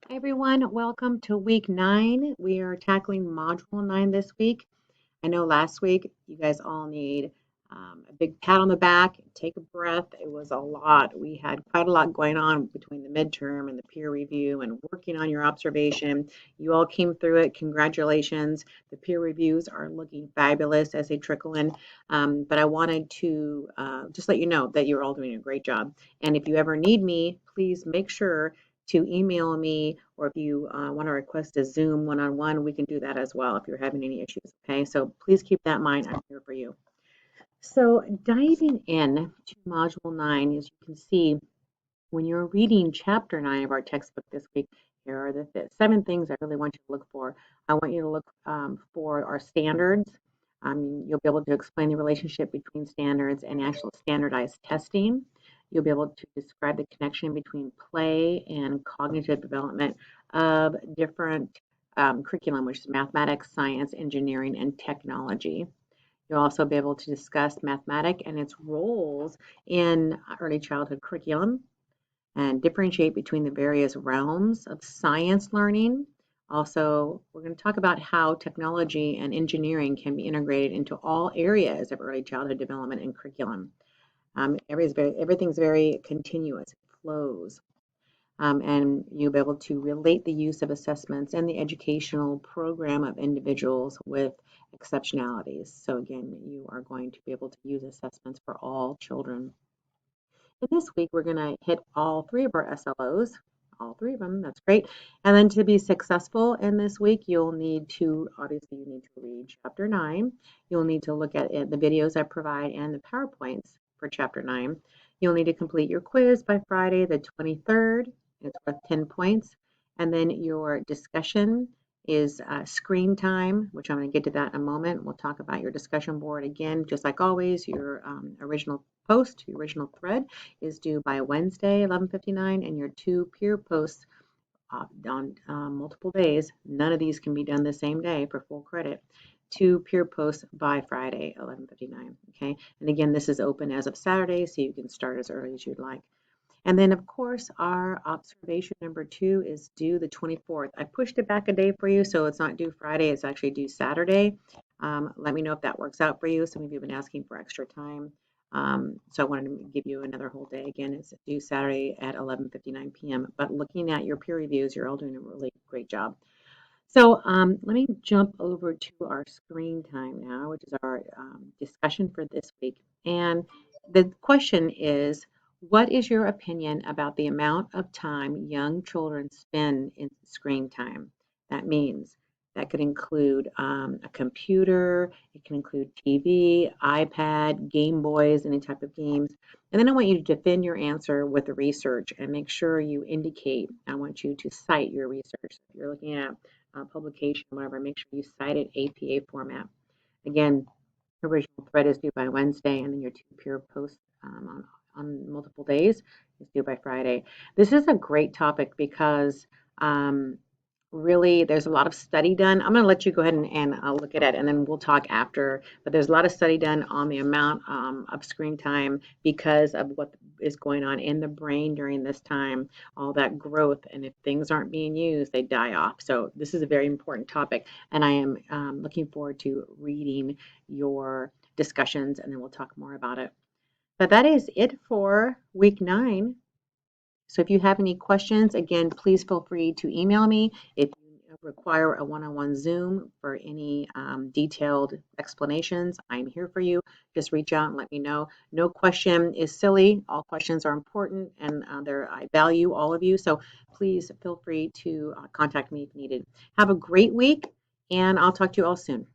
Hi everyone, welcome to week 9. We are tackling module 9 this week. I know last week you guys all need a big pat on the back, take a breath. It was a lot. We had quite a lot going on between the midterm and the peer review and working on your observation. You all came through it. Congratulations. The peer reviews are looking fabulous as they trickle in. But I wanted to just let you know that you're all doing a great job. And if you ever need me, please make sure to email me, or if you want to request a Zoom one-on-one, we can do that as well if you're having any issues. Okay, so please keep that in mind. I'm here for you. So diving in to Module 9, as you can see, when you're reading Chapter 9 of our textbook this week, here are the 7 things I really want you to look for. I want you to look for our standards. You'll be able to explain the relationship between standards and actual standardized testing. You'll be able to describe the connection between play and cognitive development of different curriculum, which is mathematics, science, engineering, and technology. You'll also be able to discuss mathematics and its roles in early childhood curriculum and differentiate between the various realms of science learning. Also, we're going to talk about how technology and engineering can be integrated into all areas of early childhood development and curriculum. Everything's very continuous, it flows. And you'll be able to relate the use of assessments and the educational program of individuals with exceptionalities. So again, you are going to be able to use assessments for all children. And this week, we're going to hit all 3 of our SLOs, all 3 of them. That's great. And then to be successful in this week, you'll need to, obviously, you need to read Chapter 9. You'll need to look at the videos I provide and the PowerPoints for Chapter 9. You'll need to complete your quiz by Friday the 23rd. It's worth 10 points. And then your discussion is screen time, which I'm going to get to that in a moment. We'll talk about your discussion board again, just like always. Your original post, your original thread is due by Wednesday, 11:59, and your 2 peer posts on multiple days. None of these can be done the same day for full credit. 2 peer posts by Friday, 11:59. Okay, and again, this is open as of Saturday, so you can start as early as you'd like. And then, of course, our observation number 2 is due the 24th. I pushed it back a day for you, so it's not due Friday. It's actually due Saturday. Let me know if that works out for you. Some of you have been asking for extra time. So I wanted to give you another whole day. Again, it's due Saturday at 11:59 p.m. But looking at your peer reviews, you're all doing a really great job. So let me jump over to our screen time now, which is our discussion for this week. And the question is, what is your opinion about the amount of time young children spend in screen time? That means that could include a computer, it can include TV, iPad, Game Boys, any type of games. And then I want you to defend your answer with the research and make sure you indicate. I want you to cite your research. If you're looking at publication, whatever, make sure you cite it APA format. Again, original thread is due by Wednesday, and then your 2 peer posts on multiple days is due by Friday. This is a great topic because really there's a lot of study done. I'm going to let you go ahead and look at it, and then we'll talk after. But there's a lot of study done on the amount of screen time because of what is going on in the brain during this time, all that growth. And if things aren't being used, they die off. So this is a very important topic, and I am looking forward to reading your discussions, and then we'll talk more about it. But that is it for week 9. So if you have any questions, again, please feel free to email me. If you require a one-on-one Zoom for any detailed explanations, I'm here for you. Just reach out and let me know. No question is silly. All questions are important, and I value all of you. So please feel free to contact me if needed. Have a great week, and I'll talk to you all soon.